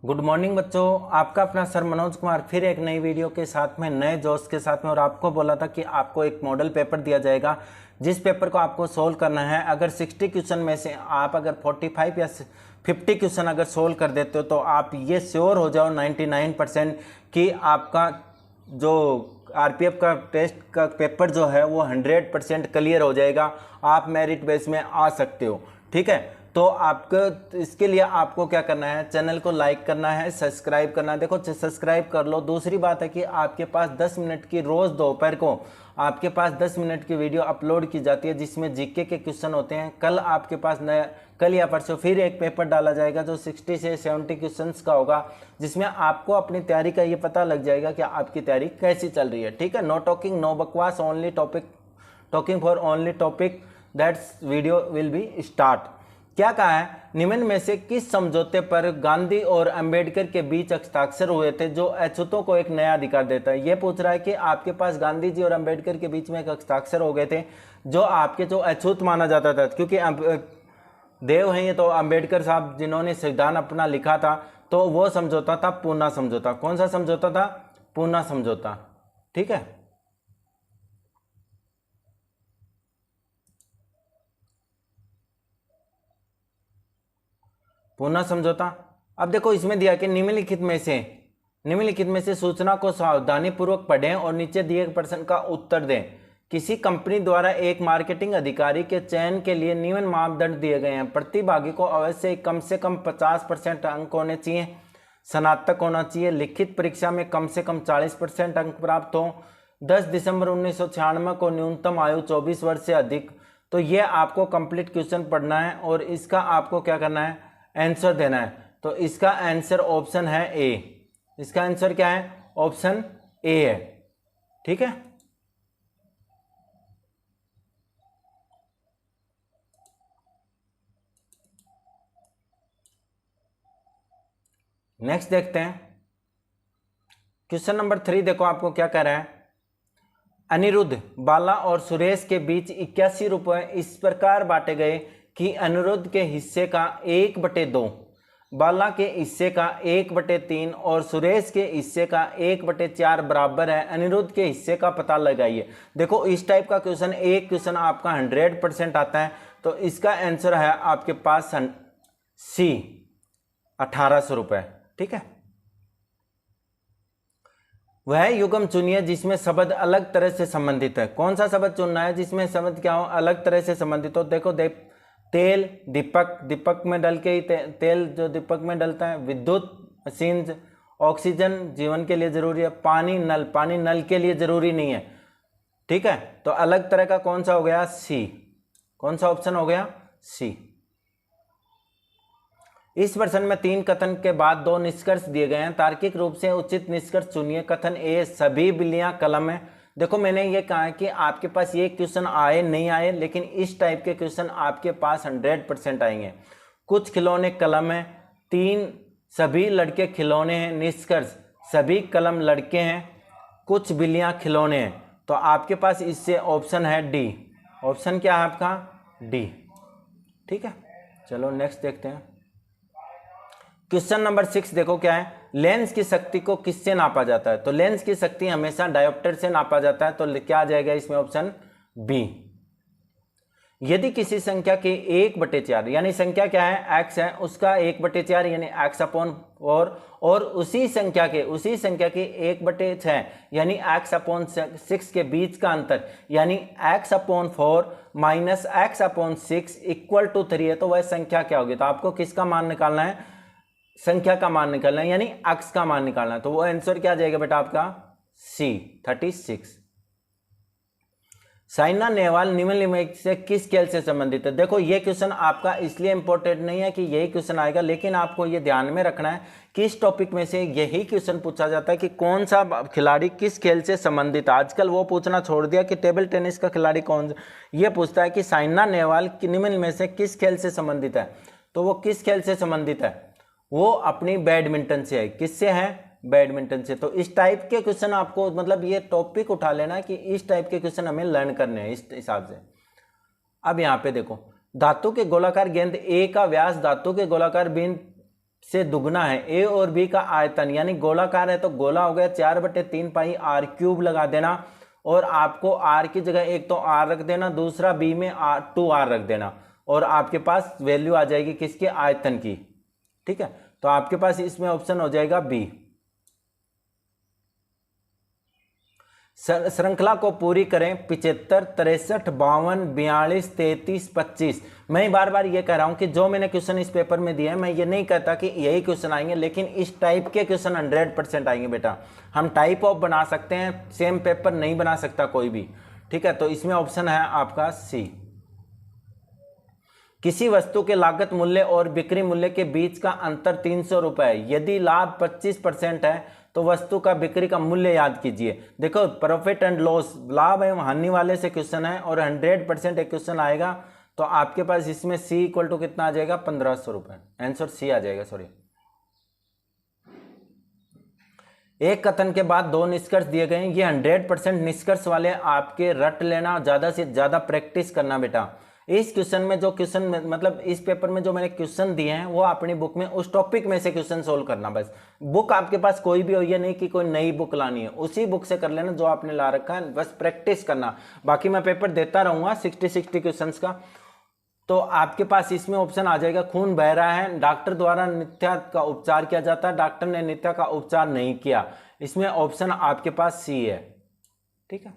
Good morning बच्चों, आपका अपना सर मनोज कुमार फिर एक नई वीडियो के साथ में नए जोश के साथ में। और आपको बोला था कि आपको एक मॉडल पेपर दिया जाएगा जिस पेपर को आपको सोल्व करना है। अगर 60 क्वेश्चन में से आप अगर 45 या 50 क्वेश्चन अगर सोल्व कर देते हो तो आप ये श्योर हो जाओ 99% कि आपका जो आरपीएफ का टेस्ट का पेपर जो है वो 100% क्लियर हो जाएगा। आप मेरिट बेस में आ सकते हो। ठीक है, तो आपको इसके लिए आपको क्या करना है, चैनल को लाइक करना है, सब्सक्राइब करना है। देखो सब्सक्राइब कर लो। दूसरी बात है कि आपके पास 10 मिनट की रोज़ दोपहर को आपके पास 10 मिनट की वीडियो अपलोड की जाती है जिसमें जीके के क्वेश्चन होते हैं। कल आपके पास नया कल या परसों फिर एक पेपर डाला जाएगा जो 60 से 70 क्वेश्चंस का होगा, जिसमें आपको अपनी तैयारी का ये पता लग जाएगा कि आपकी तैयारी कैसी चल रही है। ठीक है, नो टॉकिंग नो बकवास, only topic, talking for only topic. That's video will be start. क्या कहा है, निम्न में से किस समझौते पर गांधी और अंबेडकर के बीच हस्ताक्षर हुए थे जो अछूतों को एक नया अधिकार देता है। यह पूछ रहा है कि आपके पास गांधी जी और अंबेडकर के बीच में एक हस्ताक्षर हो गए थे जो आपके जो अछूत माना जाता था, क्योंकि देव हैं ये तो अंबेडकर साहब जिन्होंने संविधान अपना लिखा था। तो वो समझौता था पूना समझौता। कौन सा समझौता था? पूना समझौता। ठीक है, पूना समझौता। अब देखो इसमें दिया कि निम्नलिखित में से सूचना को सावधानीपूर्वक पढ़ें और नीचे दिए प्रश्न का उत्तर दें। किसी कंपनी द्वारा एक मार्केटिंग अधिकारी के चयन के लिए निम्न मापदंड दिए गए हैं। प्रतिभागी को अवश्य कम से कम 50% अंक होने चाहिए, स्नातक होना चाहिए, लिखित परीक्षा में कम से कम 40% अंक प्राप्त हो, 10 दिसंबर 1996 को न्यूनतम आयु 24 वर्ष से अधिक। तो ये आपको कंप्लीट क्वेश्चन पढ़ना है और इसका आपको क्या करना है, आंसर देना है। तो इसका आंसर ऑप्शन है ए। इसका आंसर क्या है? ऑप्शन ए है। ठीक है, नेक्स्ट देखते हैं क्वेश्चन नंबर 3। देखो आपको क्या कह रहा है, अनिरुद्ध, बाला और सुरेश के बीच 81 रुपए इस प्रकार बांटे गए कि अनिरुद्ध के हिस्से का 1/2, बाला के हिस्से का 1/3 और सुरेश के हिस्से का 1/4 बराबर है। अनिरुद्ध के हिस्से का पता लगाइए। देखो इस टाइप का क्वेश्चन, एक क्वेश्चन आपका 100% आता है। तो इसका आंसर है आपके पास सी, 1800 रुपए। ठीक है, वह युग्म चुनिए जिसमें शब्द अलग तरह से संबंधित है। कौन सा शब्द चुनना है जिसमें शब्द क्या हो, अलग तरह से संबंधित हो? देखो तेल, दीपक, दीपक में डल के ही तेल जो दीपक में डलता है, विद्युत, मशीन, ऑक्सीजन जीवन के लिए जरूरी है, पानी नल, पानी नल के लिए जरूरी नहीं है। ठीक है, तो अलग तरह का कौन सा हो गया? सी। कौन सा ऑप्शन हो गया? सी। इस प्रश्न में 3 कथन के बाद 2 निष्कर्ष दिए गए हैं। तार्किक रूप से उचित निष्कर्ष चुनिए। कथन ए, सभी बिल्लियां कलम है। देखो मैंने ये कहा है कि आपके पास ये क्वेश्चन आए नहीं आए, लेकिन इस टाइप के क्वेश्चन आपके पास 100% आएंगे। कुछ खिलौने कलम है, 3 सभी लड़के खिलौने हैं। निष्कर्ष, सभी कलम लड़के हैं, कुछ बिल्लियां खिलौने हैं। तो आपके पास इससे ऑप्शन है डी। ऑप्शन क्या है आपका? डी। ठीक है, चलो नेक्स्ट देखते हैं क्वेश्चन नंबर 6। देखो क्या है, लेंस की शक्ति को किससे नापा जाता है? तो लेंस की शक्ति हमेशा डायोप्टर से नापा जाता है। तो क्या आ जाएगा इसमें? Option B. यदि किसी संख्या के 1/4 यानी संख्या क्या है, x है, उसका 1/4 यानी x/4 और उसी संख्या के 1/6 यानी x/6 के बीच का अंतर यानी x/4 minus x/6 equal to 3 है, तो वह संख्या क्या होगी? तो आपको किसका मान निकालना है? संख्या का मान निकालना है, यानी x का मान निकालना है। तो वो आंसर क्या आ जाएगा बेटा आपका? सी, 36। साइना नेहवाल निम्नलिखित से किस खेल से संबंधित है? देखो ये क्वेश्चन आपका इसलिए इंपॉर्टेंट नहीं है कि यही क्वेश्चन आएगा, लेकिन आपको ये ध्यान में रखना है कि इस टॉपिक में से यही क्वेश्चन पूछा जाता है कि कौन सा खिलाड़ी किस खेल से संबंधित है। आजकल वो पूछना छोड़ दिया कि टेबल टेनिस का खिलाड़ी कौन, ये पूछता है कि साइना नेहवाल निम्न में से किस खेल से संबंधित है। तो वो किस खेल से संबंधित है? वो अपनी बैडमिंटन से है। किससे है? बैडमिंटन से। तो इस टाइप के क्वेश्चन आपको, मतलब ये टॉपिक उठा लेना कि इस टाइप के क्वेश्चन हमें लर्न करने हैं इस हिसाब से। अब यहाँ पे देखो, धातु के गोलाकार गेंद ए का व्यास धातु के गोलाकार गेंद से दुगना है। ए और बी का आयतन यानी गोलाकार है तो गोला हो गया 4/3 पाई आर क्यूब लगा देना, और आपको आर की जगह एक तो आर रख देना, दूसरा बी में 2r रख देना, और आपके पास वैल्यू आ जाएगी किसके, आयतन की। ठीक है, तो आपके पास इसमें ऑप्शन हो जाएगा बी। श्रृंखला को पूरी करें 75, 63, 52, 42, 33, 25। मैं बार बार ये कह रहा हूं कि जो मैंने क्वेश्चन इस पेपर में दिए हैं, मैं ये नहीं कहता कि यही क्वेश्चन आएंगे, लेकिन इस टाइप के क्वेश्चन 100% आएंगे बेटा। हम टाइप ऑफ बना सकते हैं, सेम पेपर नहीं बना सकता कोई भी। ठीक है, तो इसमें ऑप्शन है आपका सी। किसी वस्तु के लागत मूल्य और बिक्री मूल्य के बीच का अंतर 300 रुपए, यदि लाभ 25% है तो वस्तु का बिक्री का मूल्य याद कीजिए। देखो प्रॉफिट एंड लॉस, लाभ एवं हानि वाले से क्वेश्चन है और 100% एक क्वेश्चन आएगा, तो आपके पास इसमें सी इक्वल टू कितना आ जाएगा, 1500 रुपए। आंसर सी आ जाएगा, सॉरी। एक कथन के बाद 2 निष्कर्ष दिए गए हैं, ये 100% निष्कर्ष वाले आपके रट लेना, ज्यादा से ज्यादा प्रैक्टिस करना बेटा। इस क्वेश्चन में जो क्वेश्चन मतलब इस पेपर में जो मैंने क्वेश्चन दिए हैं वो अपनी बुक में उस टॉपिक में से क्वेश्चन सोल्व करना बस। बुक आपके पास कोई भी हो, ये नहीं कि कोई नई बुक लानी है, उसी बुक से कर लेना जो आपने ला रखा है, बस प्रैक्टिस करना। बाकी मैं पेपर देता रहूंगा 60 क्वेश्चन का। तो आपके पास इसमें ऑप्शन आ जाएगा, खून बह रहा है, डॉक्टर द्वारा नित्या का उपचार किया जाता है, डॉक्टर ने नित्या का उपचार नहीं किया। इसमें ऑप्शन आपके पास सी है। ठीक है,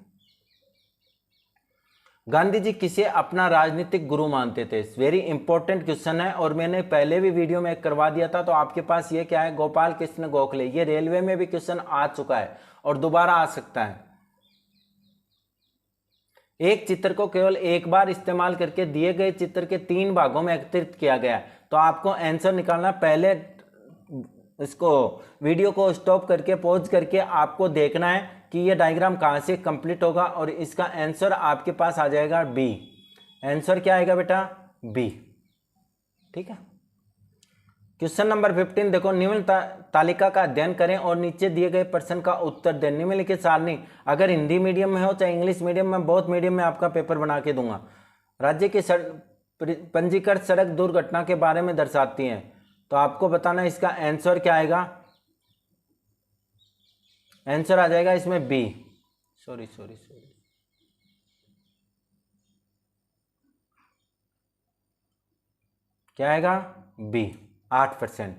गांधी जी किसे अपना राजनीतिक गुरु मानते थे? वेरी इंपॉर्टेंट क्वेश्चन है और मैंने पहले भी वीडियो में करवा दिया था। तो आपके पास ये क्या है, गोपाल कृष्ण गोखले। ये रेलवे में भी क्वेश्चन आ चुका है और दोबारा आ सकता है। एक चित्र को केवल एक बार इस्तेमाल करके दिए गए चित्र के 3 भागों में एकत्रित किया गया है। तो आपको आंसर निकालना, पहले इसको वीडियो को स्टॉप करके पॉज करके आपको देखना है कि ये डायग्राम कहाँ से कंप्लीट होगा, और इसका आंसर आपके पास आ जाएगा बी। आंसर क्या आएगा बेटा, बी। ठीक है, क्वेश्चन नंबर 15 देखो, निम्न तालिका का अध्ययन करें और नीचे दिए गए प्रश्न का उत्तर दें। निम्नलिखित सारणी अगर हिंदी मीडियम में हो चाहे इंग्लिश मीडियम में, बहुत मीडियम में आपका पेपर बना के दूंगा, राज्य की पंजीकृत सड़क दुर्घटना के बारे में दर्शाती हैं। तो आपको बताना इसका आंसर क्या आएगा। आंसर आ जाएगा इसमें बी। सॉरी, क्या आएगा, बी, 8%।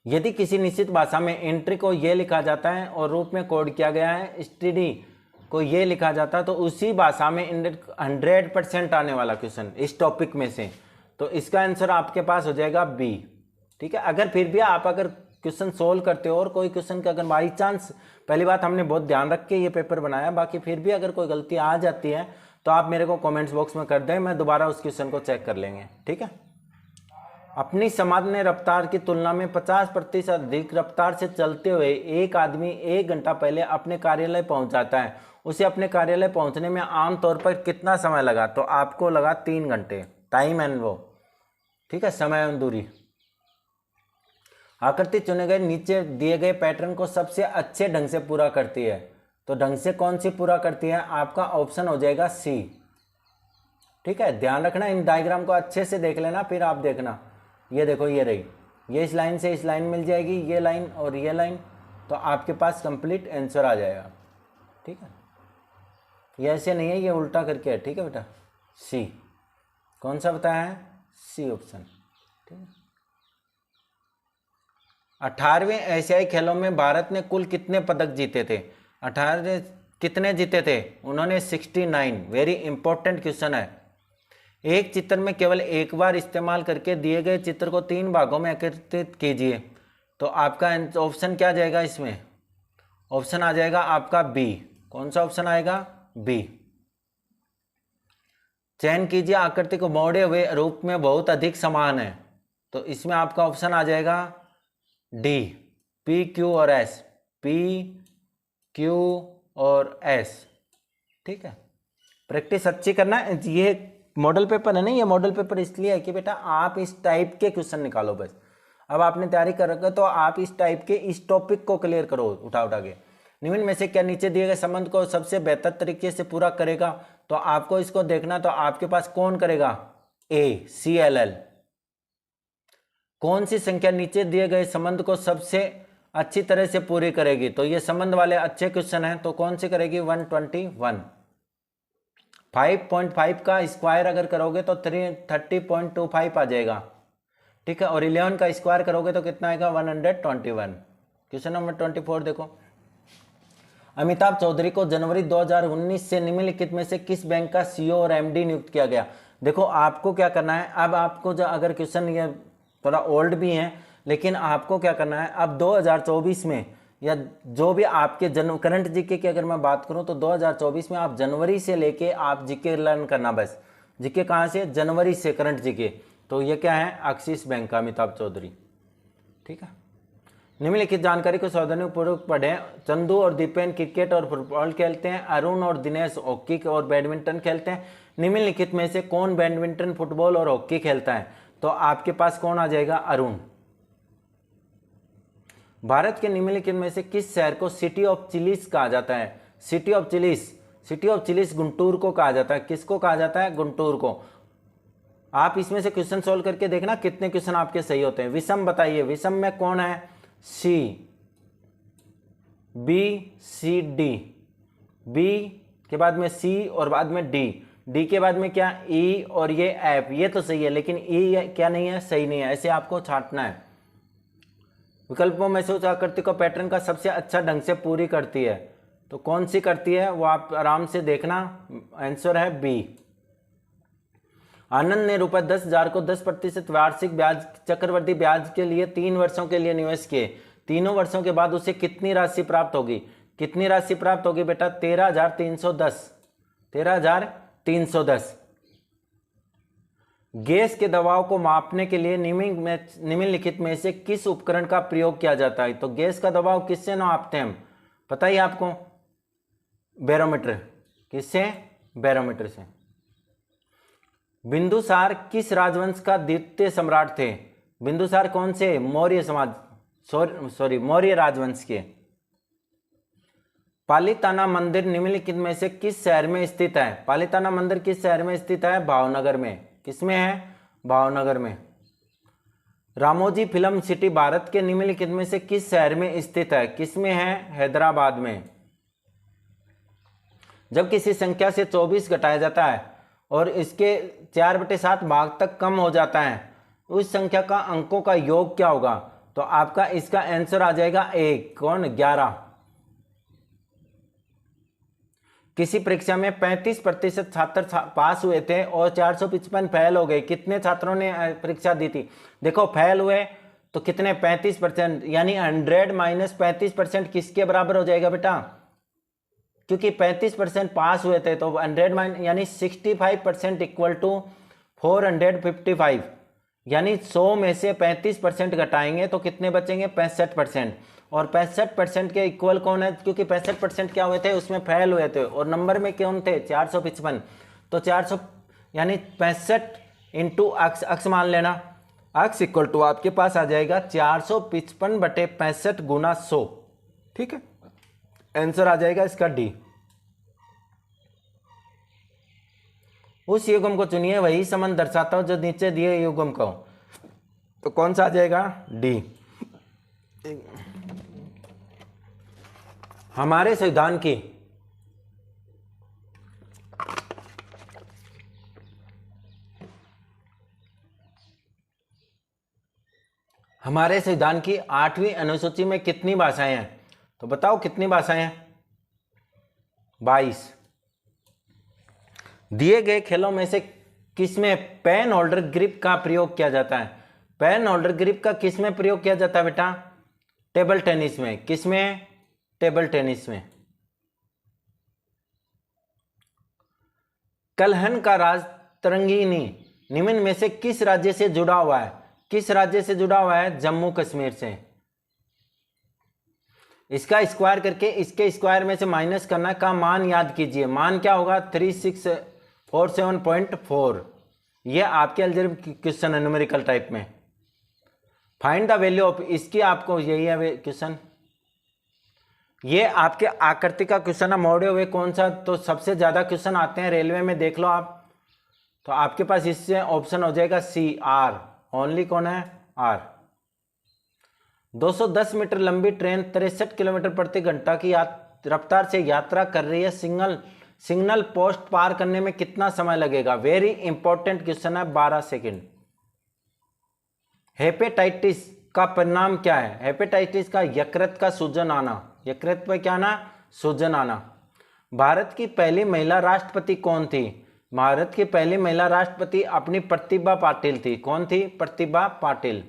यदि किसी निश्चित भाषा में एंट्री को ये लिखा जाता है और रूप में कोड किया गया है, स्टडी को ये लिखा जाता है, तो उसी भाषा में 100% आने वाला क्वेश्चन इस टॉपिक में से, तो इसका आंसर आपके पास हो जाएगा बी। ठीक है, अगर फिर भी आप अगर क्वेश्चन सोल्व करते हो और कोई क्वेश्चन का अगर बाई चांस, पहली बात हमने बहुत ध्यान रख के ये पेपर बनाया, बाकी फिर भी अगर कोई गलती आ जाती है तो आप मेरे को कमेंट्स बॉक्स में कर दें, मैं दोबारा उस क्वेश्चन को चेक कर लेंगे। ठीक है, अपनी सामान्य रफ्तार की तुलना में 50% अधिक रफ्तार से चलते हुए एक आदमी 1 घंटा पहले अपने कार्यालय पहुंच जाता है, उसे अपने कार्यालय पहुंचने में आमतौर पर कितना समय लगा? तो आपको लगा 3 घंटे, टाइम एंड वो। ठीक है, समय एवं दूरी। आकृति चुने गए नीचे दिए गए पैटर्न को सबसे अच्छे ढंग से पूरा करती है, तो ढंग से कौन सी पूरा करती है? आपका ऑप्शन हो जाएगा सी। ठीक है, ध्यान रखना, इन डायग्राम को अच्छे से देख लेना, फिर आप देखना। ये देखो, ये रही, ये इस लाइन से इस लाइन मिल जाएगी, ये लाइन और ये लाइन, तो आपके पास कंप्लीट आंसर आ जाएगा। ठीक है, ये ऐसे नहीं है, ये उल्टा करके है। ठीक है बेटा, सी। कौन सा बताया है? C option. ठीक है, 18वें एशियाई खेलों में भारत ने कुल कितने पदक जीते थे? 18 कितने जीते थे? उन्होंने 69। वेरी इंपॉर्टेंट क्वेश्चन है। एक चित्र में केवल एक बार इस्तेमाल करके दिए गए चित्र को 3 भागों में एकत्रित कीजिए, तो आपका ऑप्शन क्या जाएगा इसमें? ऑप्शन आ जाएगा आपका बी। कौन सा ऑप्शन आएगा? बी। चयन कीजिए आकृति को मोड़े हुए रूप में बहुत अधिक समान है, तो इसमें आपका ऑप्शन आ जाएगा डी, पी, क्यू और एस। पी, क्यू और एस। ठीक है, प्रैक्टिस अच्छी करना। ये मॉडल पेपर है ना, ये मॉडल पेपर इसलिए है कि बेटा आप इस टाइप के क्वेश्चन निकालो बस। अब आपने तैयारी कर रखा है तो आप इस टाइप के इस टॉपिक को क्लियर करो उठा के। निम्न में से क्या नीचे दिए गए संबंध को सबसे बेहतर तरीके से पूरा करेगा? तो आपको इसको देखना, तो आपके पास कौन करेगा? ए, CLL। कौन सी संख्या नीचे दिए गए संबंध को सबसे अच्छी तरह से पूरी करेगी? तो ये संबंध वाले अच्छे क्वेश्चन हैं, तो कौन सी करेगी? 121। 5.5 का स्क्वायर अगर करोगे तो 30.25 आ जाएगा, ठीक है। और 11 का स्क्वायर करोगे तो कितना आएगा? 121। क्वेश्चन नंबर 24 देखो। अमिताभ चौधरी को जनवरी 2019 से निम्नलिखित में से किस बैंक का सीईओ और एमडी नियुक्त किया गया? देखो आपको क्या करना है, अब आपको जो अगर क्वेश्चन ये थोड़ा ओल्ड भी है, लेकिन आपको क्या करना है, अब 2024 में या जो भी आपके करंट जीके की अगर मैं बात करूं तो 2024 में आप जनवरी से लेके आप जीके लर्न करना बस। जीके कहाँ से? जनवरी से करंट जीके। तो ये क्या है? एक्सिस बैंक का अमिताभ चौधरी, ठीक है। निम्नलिखित जानकारी को सावधानीपूर्वक पढ़ें। चंदू और दीपेन क्रिकेट और फुटबॉल खेलते हैं। अरुण और दिनेश हॉकी और बैडमिंटन खेलते हैं। निम्नलिखित में से कौन बैडमिंटन, फुटबॉल और हॉकी खेलता है? तो आपके पास कौन आ जाएगा? अरुण। भारत के निम्नलिखित में से किस शहर को सिटी ऑफ चिलीज कहा जाता है? City of chillies, city of chillies Guntur को कहा जाता है। किसको कहा जाता है? गुंटूर को। आप इसमें से क्वेश्चन सोल्व करके देखना कितने क्वेश्चन आपके सही होते हैं। विषम बताइए, विषम में कौन है? सी, बी, सी, डी। बी के बाद में सी और बाद में डी, डी के बाद में क्या? ई और ये एफ। ये तो सही है, लेकिन ई क्या नहीं है? सही नहीं है। ऐसे आपको छांटना है। विकल्पों में से उस आकृति को पैटर्न का सबसे अच्छा ढंग से पूरी करती है, तो कौन सी करती है वो आप आराम से देखना। आंसर है बी। आनंद ने रुपए 10,000 को 10% वार्षिक ब्याज चक्रवृद्धि ब्याज के लिए 3 वर्षों के लिए निवेश किए। तीनों वर्षों के बाद उसे कितनी राशि प्राप्त होगी? कितनी राशि प्राप्त होगी बेटा? 13,310। 13,310। गैस के दबाव को मापने के लिए निम्नलिखित में से किस उपकरण का प्रयोग किया जाता है? तो गैस का दबाव किससे नापते हैं हम? पता ही आपको? बैरोमीटर। किससे? बैरोमीटर से। बिंदुसार किस राजवंश का द्वितीय सम्राट थे? बिंदुसार कौन से? मौर्य समाज, सॉरी मौर्य राजवंश के। पालीताना मंदिर निम्नलिखित में से किस शहर में स्थित है? पालीताना मंदिर किस शहर में स्थित है? भावनगर में। किसमें है? भावनगर में। रामोजी फिल्म सिटी भारत के निम्नलिखित में से किस शहर में स्थित है? किसमें है? हैदराबाद में। जब किसी संख्या से 24 घटाया जाता है और इसके 4/7 भाग तक कम हो जाता है, उस संख्या का अंकों का योग क्या होगा? तो आपका इसका आंसर आ जाएगा 1। कौन? 11। किसी परीक्षा में 35% छात्र पास हुए थे और 455 फेल हो गए। कितने छात्रों ने परीक्षा दी थी? देखो फेल हुए तो कितने? 35%, यानी 100 माइनस 35% किसके बराबर हो जाएगा बेटा? क्योंकि 35% पास हुए थे तो 100 माइनस यानी 65% इक्वल टू 455, यानी 100 में से 35% घटाएंगे तो कितने बचेंगे? 65%। और 65% के इक्वल कौन है? क्योंकि 65% क्या हुए थे? उसमें फेल हुए थे और नंबर में कौन थे? 455। तो 400 यानी 65 इंटू अक्स, अक्स मान लेना, अक्स इक्वल टू आपके पास आ जाएगा 455/65 गुना 100। ठीक है, आंसर आ जाएगा इसका डी। उस युग्म को चुनिए वही संबंध दर्शाता हो जो नीचे दिए युग्म को, तो कौन सा आ जाएगा? डी। हमारे संविधान की हमारे संविधान की 8वीं अनुसूची में कितनी भाषाएं हैं? तो बताओ कितनी भाषाएं हैं? 22। दिए गए खेलों में से किसमें पेन होल्डर ग्रिप का प्रयोग किया जाता है? पेन होल्डर ग्रिप का किसमें प्रयोग किया जाता है बेटा? टेबल टेनिस में। किसमें? टेबल टेनिस में। कलहन का राज तरंगिनी निम्न में से किस राज्य से जुड़ा हुआ है? किस राज्य से जुड़ा हुआ है? जम्मू कश्मीर से। इसका स्क्वायर करके इसके स्क्वायर में से माइनस करना का मान याद कीजिए। मान क्या होगा? 3647.4। ये आपके अलजेब्रिक क्वेश्चन है न्यूमेरिकल टाइप में। फाइंड द वैल्यू ऑफ, इसकी आपको यही है क्वेश्चन, ये आपके आकृति का क्वेश्चन है। मोड़े हुए कौन सा? तो सबसे ज्यादा क्वेश्चन आते हैं रेलवे में, देख लो आप। तो आपके पास इससे ऑप्शन हो जाएगा सी, आर। ओनली कौन है? आर। 210 मीटर लंबी ट्रेन 63 किलोमीटर प्रति घंटा की रफ्तार से यात्रा कर रही है। सिग्नल पोस्ट पार करने में कितना समय लगेगा? वेरी इंपॉर्टेंट क्वेश्चन है, 12 सेकंड। हेपेटाइटिस का परिणाम क्या है? हेपेटाइटिस का यकृत का सूजन आना। यकृत पे क्या आना? सूजन आना। भारत की पहली महिला राष्ट्रपति कौन थी? भारत की पहली महिला राष्ट्रपति अपनी प्रतिभा पाटिल थी। कौन थी? प्रतिभा पाटिल।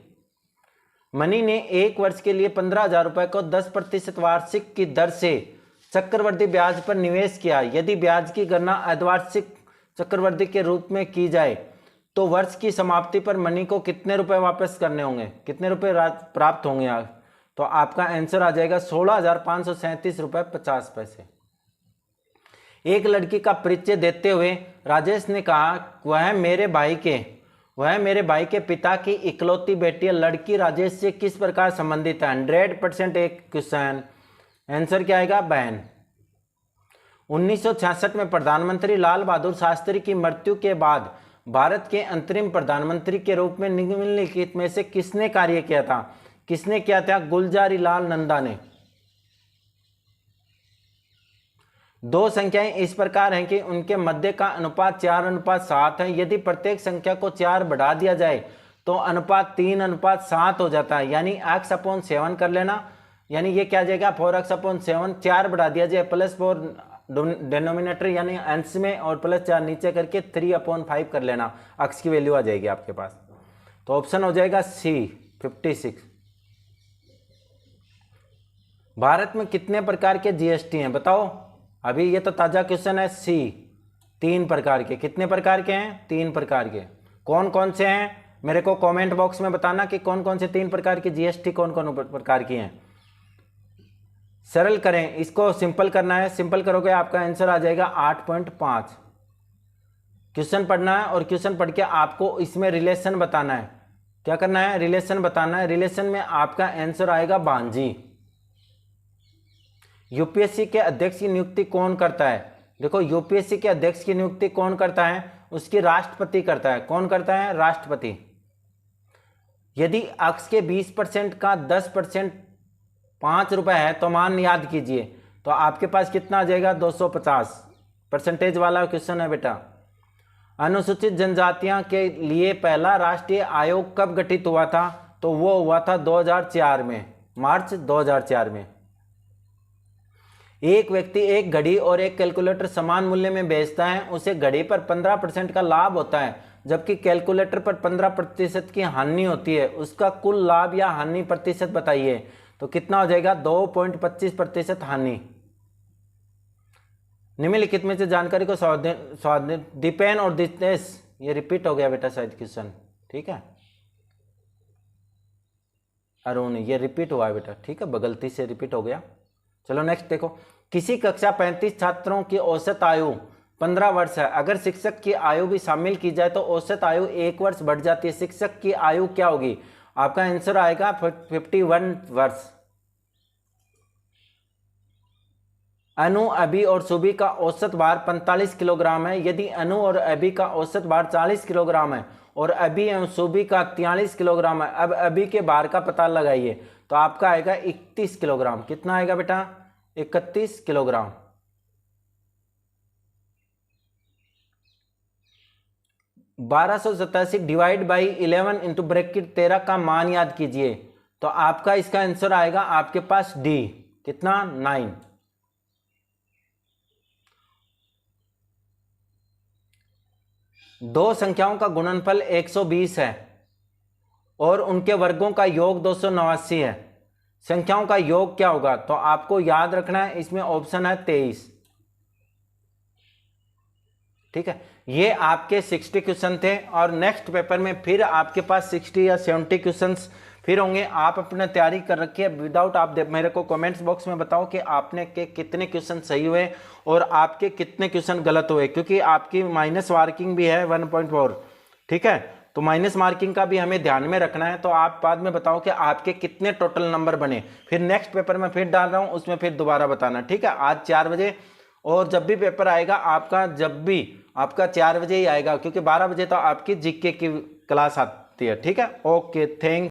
मनी ने एक वर्ष के लिए 15,000 रुपए को 10% वार्षिक की दर से चक्रवृद्धि ब्याज पर निवेश किया। यदि ब्याज की गणना अर्धवार्षिक चक्रवृद्धि के रूप में की जाए तो वर्ष की समाप्ति पर मनी को कितने रुपए वापस करने होंगे? कितने रुपए प्राप्त होंगे? तो आपका आंसर आ जाएगा 16,537 रुपए 50 पैसे। एक लड़की का परिचय देते हुए राजेश ने कहा वह मेरे भाई के पिता की इकलौती बेटी है। लड़की राजेश से किस प्रकार संबंधित है? 100% एक क्वेश्चन। आंसर क्या आएगा? बहन। 1966 में प्रधानमंत्री लाल बहादुर शास्त्री की मृत्यु के बाद भारत के अंतरिम प्रधानमंत्री के रूप में निम्नलिखित में से किसने कार्य किया था? किसने किया था? गुलजारी लाल नंदा ने। दो संख्याएं इस प्रकार हैं कि उनके मध्य का अनुपात 4:7 है। यदि प्रत्येक संख्या को 4 बढ़ा दिया जाए तो अनुपात 3:7 हो जाता है। यानी x/7 कर लेना, यानी ये क्या आ जाएगा? 4x/7। 4 बढ़ा दिया जाए +4 डिनोमिनेटर यानी अंश में और +4 नीचे करके 3/5 कर लेना, x की वैल्यू आ जाएगी आपके पास। तो ऑप्शन हो जाएगा C 56। भारत में कितने प्रकार के जीएसटी हैं बताओ? अभी ये तो ताजा क्वेश्चन है। C 3 प्रकार के। कितने प्रकार के हैं? 3 प्रकार के। कौन कौन से हैं मेरे को कमेंट बॉक्स में बताना कि कौन कौन से 3 प्रकार की जीएसटी कौन कौन प्रकार की हैं। सरल करें, इसको सिंपल करना है। सिंपल करोगे आपका आंसर आ जाएगा 8.5। क्वेश्चन पढ़ना है और क्वेश्चन पढ़ के आपको इसमें रिलेशन बताना है। क्या करना है? रिलेशन बताना है। रिलेशन में आपका आंसर आएगा भांजी। यूपीएससी के अध्यक्ष की नियुक्ति कौन करता है? देखो, यूपीएससी के अध्यक्ष की नियुक्ति कौन करता है? उसकी राष्ट्रपति करता है। कौन करता है? राष्ट्रपति। यदि अक्ष के 20% का 10% 5 रुपए है तो मान याद कीजिए, तो आपके पास कितना आ जाएगा? 250। परसेंटेज वाला क्वेश्चन है बेटा। अनुसूचित जनजातियां के लिए पहला राष्ट्रीय आयोग कब गठित हुआ था? तो वो हुआ था 2004 में, मार्च 2004 में। एक व्यक्ति एक घड़ी और एक कैलकुलेटर समान मूल्य में बेचता है, उसे घड़ी पर 15% का लाभ होता है जबकि कैलकुलेटर पर 15% की हानि होती है। उसका कुल लाभ या हानि प्रतिशत बताइए। तो कितना हो जाएगा? 2.25% हानि। निम्नलिखित में से जानकारी को सावधान दीपेन और दितेश, ये रिपीट हो गया बेटा शायद क्वेश्चन, ठीक है। अरुण, ये रिपीट हुआ है बेटा, ठीक है, गलती से रिपीट हो गया। चलो नेक्स्ट देखो। किसी कक्षा 35 छात्रों की औसत आयु 15 वर्ष है। अगर शिक्षक की आयु भी शामिल की जाए तो औसत आयु 1 वर्ष बढ़ जाती है। शिक्षक की आयु क्या होगी? आपका आंसर आएगा 51 वर्ष। अनु, अभी और सुबी का औसत भार 45 किलोग्राम है। यदि अनु और अभी का औसत भार 40 किलोग्राम है और अभी एवं सुबी का 43 किलोग्राम है, अब अभी के भार का पता लगाइए। तो आपका आएगा 31 किलोग्राम। कितना आएगा बेटा? 31 किलोग्राम। बारह सौ 87 डिवाइड बाई 11 इंटू ब्रैकेट 13 का मान याद कीजिए। तो आपका इसका आंसर आएगा आपके पास डी। कितना? 9। दो संख्याओं का गुणनफल 120 है और उनके वर्गों का योग 289 है। संख्याओं का योग क्या होगा? तो आपको याद रखना है, इसमें ऑप्शन है 23, ठीक है। ये आपके 60 क्वेश्चन थे और नेक्स्ट पेपर में फिर आपके पास 60 या 70 क्वेश्चंस फिर होंगे। आप अपना तैयारी कर रखिए। विदाउट आप मेरे को कमेंट्स बॉक्स में बताओ कि आपने के कितने क्वेश्चन सही हुए और आपके कितने क्वेश्चन गलत हुए, क्योंकि आपकी माइनस मार्किंग भी है 1.4, ठीक है। तो माइनस मार्किंग का भी हमें ध्यान में रखना है। तो आप बाद में बताओ कि आपके कितने टोटल नंबर बने। फिर नेक्स्ट पेपर में फिर डाल रहा हूँ, उसमें फिर दोबारा बताना, ठीक है। आज 4 बजे, और जब भी पेपर आएगा आपका, जब भी आपका 4 बजे ही आएगा, क्योंकि 12 बजे तो आपकी जीके की क्लास आती है, ठीक है। Okay, thank